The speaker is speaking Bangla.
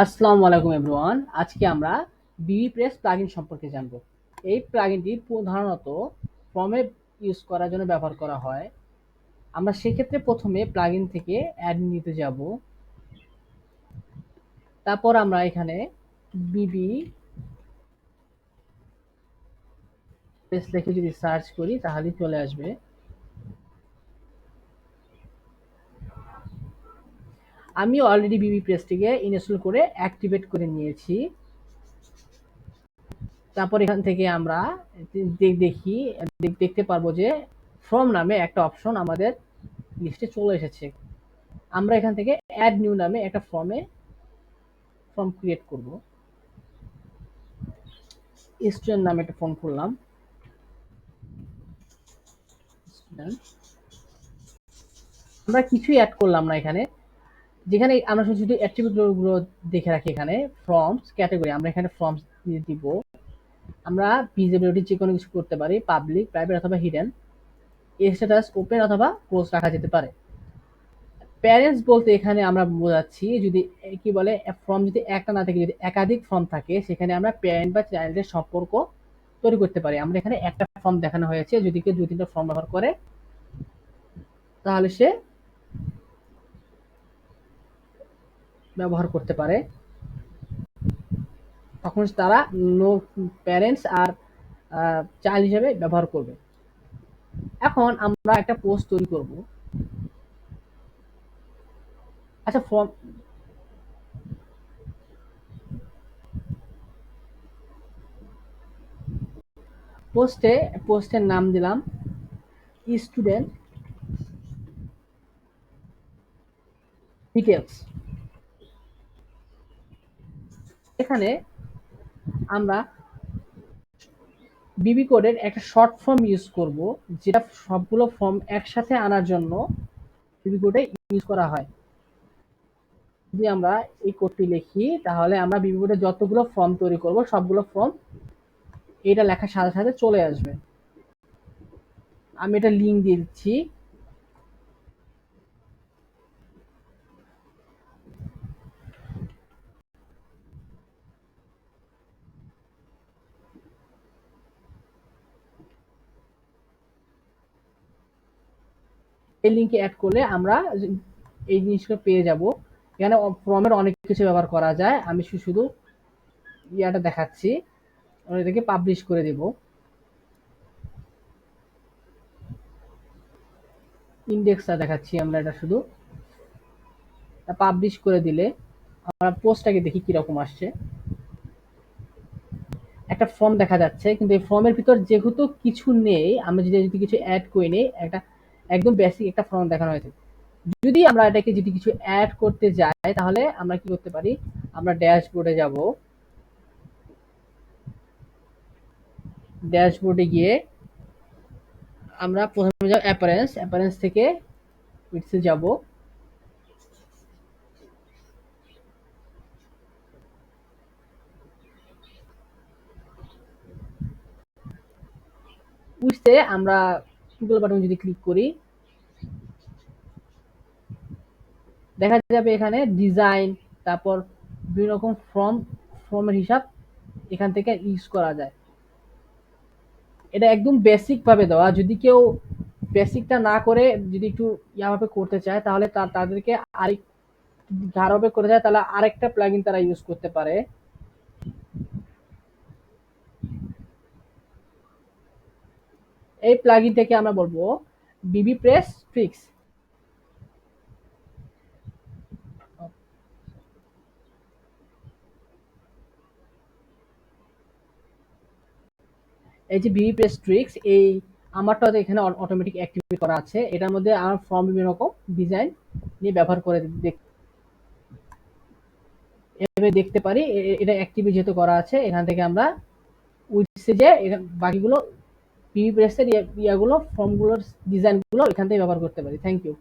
আসসালামু আলাইকুম এভরিওয়ান। আজকে আমরা বিপ্রেস প্লাগইন সম্পর্কে জানব। এই প্লাগইনটি প্রধানত ফর্মে ইউজ করার জন্য ব্যবহার করা হয়। আমরা সেক্ষেত্রে প্রথমে প্লাগইন থেকে অ্যাড নিতে যাব। তারপর আমরা এখানে বিবি প্রেস লিখে যদি সার্চ করি তাহলে চলে আসবে। আমি অলরেডি বিবি প্রেসটিকে ইনস্টল করে অ্যাক্টিভেট করে নিয়েছি। তারপর এখান থেকে আমরা দেখি দেখতে পারবো যে ফর্ম নামে একটা অপশন আমাদের লিস্টে চলে এসেছে। আমরা এখান থেকে অ্যাড নিউ নামে একটা ফর্ম ক্রিয়েট করব। স্টুডেন্ট নামে একটা ফর্ম খুললাম। আমরা কিছুই অ্যাড করলাম না এখানে, যেখানে আমরা শুধু অ্যাট্রিবিউট গুলো দেখে রাখি। এখানে ফর্মস ক্যাটাগরি আমরা এখানে ফর্মস দিয়ে দিব। আমরা ভিজিবিলিটি যে কোনো কিছু করতে পারি, পাবলিক, প্রাইভেট অথবা হিডেন। স্ট্যাটাস ওপেন অথবা ক্লোজ রাখা যেতে পারে। প্যারেন্টস বলতে এখানে আমরা বোঝাচ্ছি যদি কি বলে ফর্ম যদি একটা না থাকে, যদি একাধিক ফর্ম থাকে সেখানে আমরা প্যারেন্ট বা চাইল্ডের সম্পর্ক তৈরি করতে পারি। আমরা এখানে একটা ফর্ম দেখানো হয়েছে, যদি কেউ 2-3টা ফর্ম ব্যবহার করে তাহলে সে ব্যবহার করতে পারে, তখন তারা নো প্যারেন্টস আর চাইল্ড হিসেবে ব্যবহার করবে। এখন আমরা একটা পোস্ট তৈরি করব। আচ্ছা, ফর্ম পোস্টের নাম দিলাম স্টুডেন্ট ডিটেলস। এখানে আমরা বিবি কোডের একটা শর্ট ফর্ম ইউজ করব, যেটা সবগুলো ফর্ম একসাথে আনার জন্য বিবি কোডে ইউজ করা হয়। যদি আমরা এই কোডটি লিখি তাহলে আমরা বিবি কোডে যতগুলো ফর্ম তৈরি করব সবগুলো ফর্ম এটা লেখার সাথে সাথে চলে আসবে। আমি এটা লিঙ্ক দিয়ে দিচ্ছি। এই লিঙ্কে অ্যাড করলে আমরা এই জিনিসগুলো পেয়ে যাব। এখানে ফর্মের অনেক কিছু ব্যবহার করা যায়। আমি শুধু ইয়াটা দেখাচ্ছি, এটাকে পাবলিশ করে দেব। ইন্ডেক্সটা দেখাচ্ছি আমরা, এটা শুধু পাবলিশ করে দিলে আমরা পোস্টটাকে দেখি কিরকম আসছে। একটা ফর্ম দেখা যাচ্ছে, কিন্তু এই ফর্মের ভিতর যেহেতু কিছু নেই, আমরা যদি কিছু অ্যাড করি নেই, একটা একদম বেসিক একটা ফর্ম দেখানো হয়েছে। যদি আমরা এটাকে যদি কিছু অ্যাড করতে যাই তাহলে আমরা কি করতে পারি, আমরা ড্যাশবোর্ডে যাব। ড্যাশবোর্ডে গিয়ে আমরা প্রথমে যাব অ্যাপারেন্স থেকে উইডথে যাব। উইডথে আমরা টুগল বাটন যদি ক্লিক করি দেখা যাবে এখানে ডিজাইন, তারপর বিভিন্ন রকম ফর্মের হিসাব এখান থেকে ইউজ করা যায়। এটা একদম বেসিক ভাবে দেওয়া। যদি কেউ বেসিকটা না করে যদি একটু ইয়াভাবে করতে চায় তাহলে তাদেরকে আরেক গাঢ়ভাবে করে যায় তাহলে আরেকটা প্লাগইন তারা ইউজ করতে পারে। এই প্লাগইন থেকে আমরা বলবো বিবি প্রেস ট্রিক্স। এই যে বিবি প্রেস ট্রিক্স, এই আমারটা এখানে অটোমেটিক অ্যাক্টিভেট করা আছে। এটার মধ্যে আমার ফর্ম বিভিন্ন রকম ডিজাইন নিয়ে ব্যবহার করে এভাবে দেখতে পারি। এটা অ্যাক্টিভেট যেহেতু করা আছে, এখান থেকে আমরা উইডথে যে বাকিগুলো বিবি প্রেসের ইয়াগুলো ফর্মগুলোর ডিজাইনগুলো এখান থেকে ব্যবহার করতে পারি। Thank you.